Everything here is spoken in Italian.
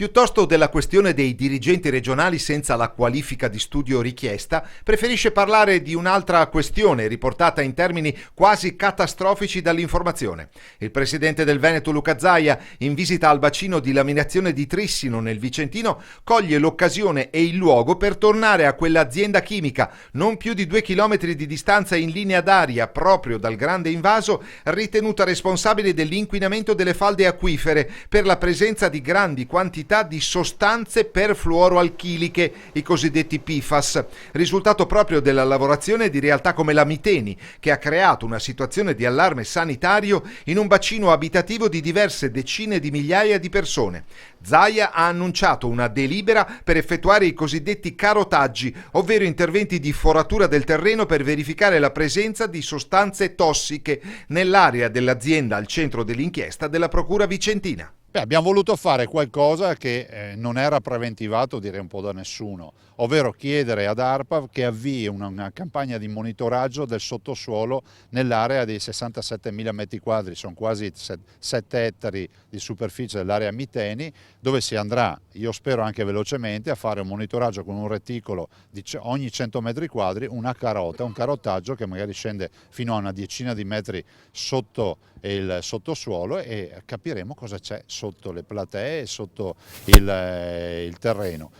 Piuttosto della questione dei dirigenti regionali senza la qualifica di studio richiesta, preferisce parlare di un'altra questione riportata in termini quasi catastrofici dall'informazione. Il presidente del Veneto Luca Zaia, in visita al bacino di laminazione di Trissino nel Vicentino, coglie l'occasione e il luogo per tornare a quell'azienda chimica, non più di 2 chilometri di distanza in linea d'aria proprio dal grande invaso, ritenuta responsabile dell'inquinamento delle falde acquifere per la presenza di grandi quantità di sostanze perfluoroalchiliche, i cosiddetti PFAS, risultato proprio della lavorazione di realtà come la Miteni, che ha creato una situazione di allarme sanitario in un bacino abitativo di diverse decine di migliaia di persone. Zaia ha annunciato una delibera per effettuare i cosiddetti carotaggi, ovvero interventi di foratura del terreno per verificare la presenza di sostanze tossiche nell'area dell'azienda al centro dell'inchiesta della Procura Vicentina. Abbiamo voluto fare qualcosa che non era preventivato, direi un po' da nessuno, ovvero chiedere ad ARPA che avvii una campagna di monitoraggio del sottosuolo nell'area dei 67.000 metri quadri, sono quasi 7 ettari di superficie dell'area Miteni, dove si andrà, io spero anche velocemente, a fare un monitoraggio con un reticolo di ogni 100 metri quadri, un carotaggio che magari scende fino a una decina di metri sotto il sottosuolo e capiremo cosa c'è sotto le platee e sotto il terreno.